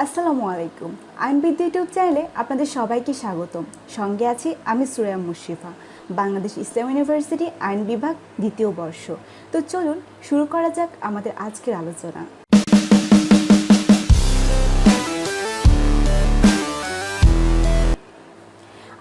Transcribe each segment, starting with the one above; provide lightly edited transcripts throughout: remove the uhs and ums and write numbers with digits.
আসসালামু আলাইকুম। আইনবিদ্যা ইউটিউব চ্যানেলে আপনাদের সবাইকে স্বাগতম। সঙ্গে আছি আমি সুরাইয়া মুশরিফা, বাংলাদেশ ইসলাম ইউনিভার্সিটি আইন বিভাগ দ্বিতীয় বর্ষ। তো চলুন শুরু করা যাক আমাদের আজকের আলোচনা।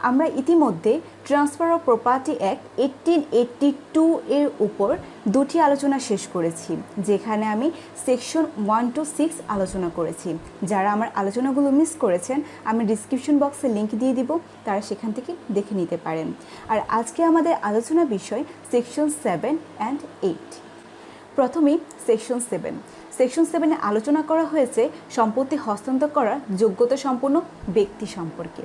আমরা ইতিমধ্যে ট্রান্সফার অফ প্রপার্টি অ্যাক্ট 1882 এর উপর দুটি আলোচনা শেষ করেছি, যেখানে আমি সেকশন 1 to 6 আলোচনা করেছি। যারা আমার আলোচনাগুলো মিস করেছেন, আমি ডিসক্রিপশন বক্সে লিংক দিয়ে দিব, তারা সেখান থেকে দেখে নিতে পারেন। আর আজকে আমাদের আলোচনা বিষয় সেকশন 7 and 8। প্রথমেই সেকশন 7। সেকশন 7-এ আলোচনা করা হয়েছে সম্পত্তি হস্তান্তর করার যোগ্যতা সম্পন্ন ব্যক্তি সম্পর্কে,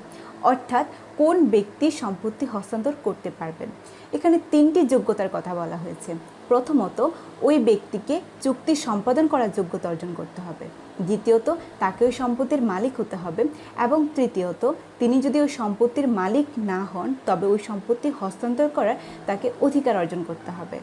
অর্থাৎ কোন ব্যক্তি সম্পত্তি হস্তান্তর করতে পারবেন। এখানে তিনটি যোগ্যতার কথা বলা হয়েছে। প্রথমত, ওই ব্যক্তিকে চুক্তি সম্পাদন করার যোগ্যতা অর্জন করতে হবে। দ্বিতীয়ত, তাকে ওই সম্পত্তির মালিক হতে হবে। এবং তৃতীয়ত, তিনি যদি ওই সম্পত্তির মালিক না হন, তবে ওই সম্পত্তি হস্তান্তর করার তাকে অধিকার অর্জন করতে হবে।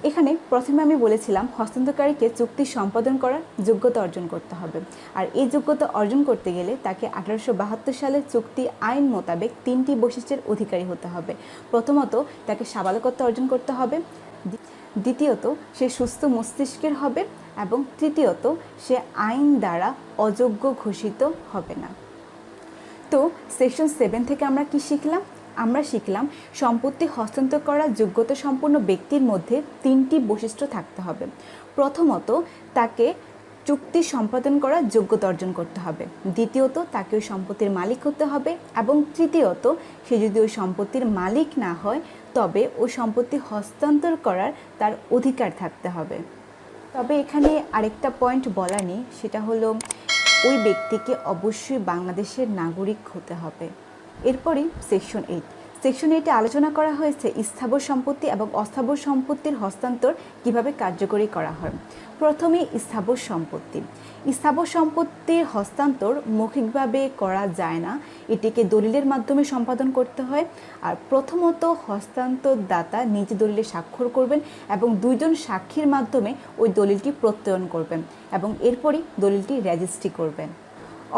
এখানে প্রথমে আমি বলেছিলাম হস্তান্তরকারীকে চুক্তি সম্পাদন করার যোগ্যতা অর্জন করতে হবে। আর এই যোগ্যতা অর্জন করতে গেলে তাকে 1872 সালের চুক্তি আইন মোতাবেক তিনটি বৈশিষ্ট্যের অধিকারী হতে হবে। প্রথমত, তাকে সাবালকত্ব অর্জন করতে হবে। দ্বিতীয়ত, সে সুস্থ মস্তিষ্কের হবে। এবং তৃতীয়ত, সে আইন দ্বারা অযোগ্য ঘোষিত হবে না। তো সেকশন 7 থেকে আমরা কি শিখলাম? আমরা শিখলাম সম্পত্তি হস্তান্তর করার যোগ্যতা সম্পন্ন ব্যক্তির মধ্যে তিনটি বৈশিষ্ট্য থাকতে হবে। প্রথমত, তাকে চুক্তি সম্পাদন করার যোগ্যতা অর্জন করতে হবে। দ্বিতীয়ত, তাকে ওই সম্পত্তির মালিক হতে হবে। এবং তৃতীয়ত, সে যদি ওই সম্পত্তির মালিক না হয়, তবে ওই সম্পত্তি হস্তান্তর করার তার অধিকার থাকতে হবে। তবে এখানে আরেকটা পয়েন্ট বলা নেই, সেটা হলো ওই ব্যক্তিকে অবশ্যই বাংলাদেশের নাগরিক হতে হবে। এরপরই সেকশন 8। সেকশন 8-এ আলোচনা করা হয়েছে স্থাবর সম্পত্তি এবং অস্থাবর সম্পত্তির হস্তান্তর কিভাবে কার্যকরী করা হয়। প্রথমে স্থাবর সম্পত্তি। স্থাবর সম্পত্তির হস্তান্তর মৌখিকভাবে করা যায় না, এটিকে দলিলের মাধ্যমে সম্পাদন করতে হয়। আর প্রথমত, হস্তান্তরদাতা নিজে দলিলে স্বাক্ষর করবেন এবং দুইজন সাক্ষীর মাধ্যমে ওই দলিলটি প্রত্যয়ন করবেন এবং এরপরই দলিলটি রেজিস্ট্রি করবেন।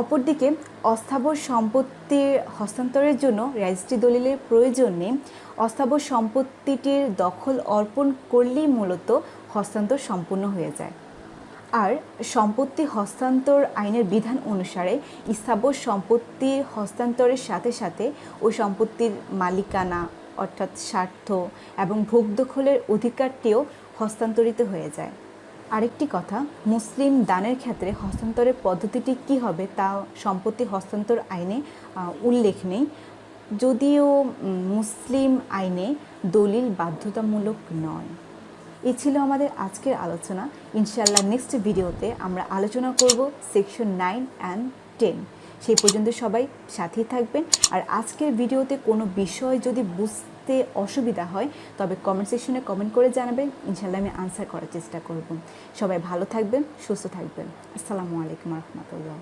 অপরদিকে অস্থাবর সম্পত্তির হস্তান্তরের জন্য রেজিস্ট্রি দলিলের প্রয়োজন নেই। অস্থাবর সম্পত্তিটির দখল অর্পণ করলেই মূলত হস্তান্তর সম্পূর্ণ হয়ে যায়। আর সম্পত্তি হস্তান্তর আইনের বিধান অনুসারে স্থাবর সম্পত্তির হস্তান্তরের সাথে সাথে ওই সম্পত্তির মালিকানা অর্থাৎ স্বার্থ এবং ভোগ দখলের অধিকারটিও হস্তান্তরিত হয়ে যায়। আরেকটি কথা, মুসলিম দানের ক্ষেত্রে হস্তান্তরের পদ্ধতিটি কি হবে তা সম্পত্তি হস্তান্তর আইনে উল্লেখ নেই, যদিও মুসলিম আইনে দলিল বাধ্যতামূলক নয়। এ ছিল আমাদের আজকের আলোচনা। ইনশাআল্লাহ নেক্সট ভিডিওতে আমরা আলোচনা করব সেকশন 9 and 10। সেই পর্যন্ত সবাই সাথেই থাকবেন। আর আজকের ভিডিওতে কোনো বিষয় যদি বুঝতে অসুবিধা হয়, তবে কমেন্ট সেকশনে কমেন্ট করে জানাবেন, ইনশাআল্লাহ আমি আনসার করার চেষ্টা করব। সবাই ভালো থাকবেন, সুস্থ থাকবেন। আসসালামু আলাইকুম রহমতুল্লাহ।